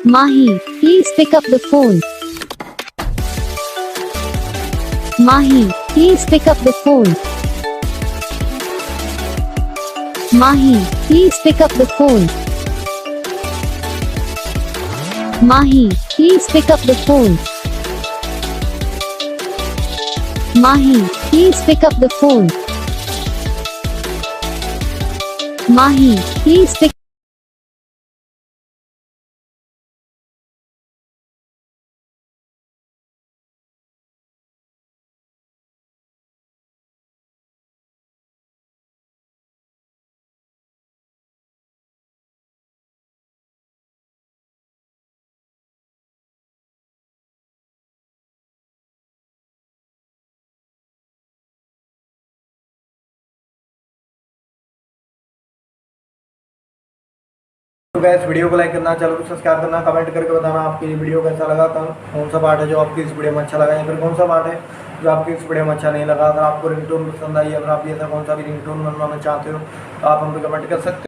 Mahi, please pick up the phone. Mahi, please pick up the phone. Mahi, please pick up the phone. Mahi, please pick up the phone. Mahi, please pick up the phone. Mahi, please pick तो gas video को like करना, channel को subscribe करना, comment करके बताना आपकी ये video कैसा लगा, कौन सा पार्ट है जो आपकी इस वीडियो में अच्छा लगा या फिर कौन सा पार्ट है जो आपकी इस वीडियो में अच्छा नहीं लगा। अगर आपको रिंगटोन पसंद आई, अगर आप ये ऐसा कौन सा भी रिंगटोन बनवाना चाहते हो तो आप हम पे कमेंट कर सकते हो।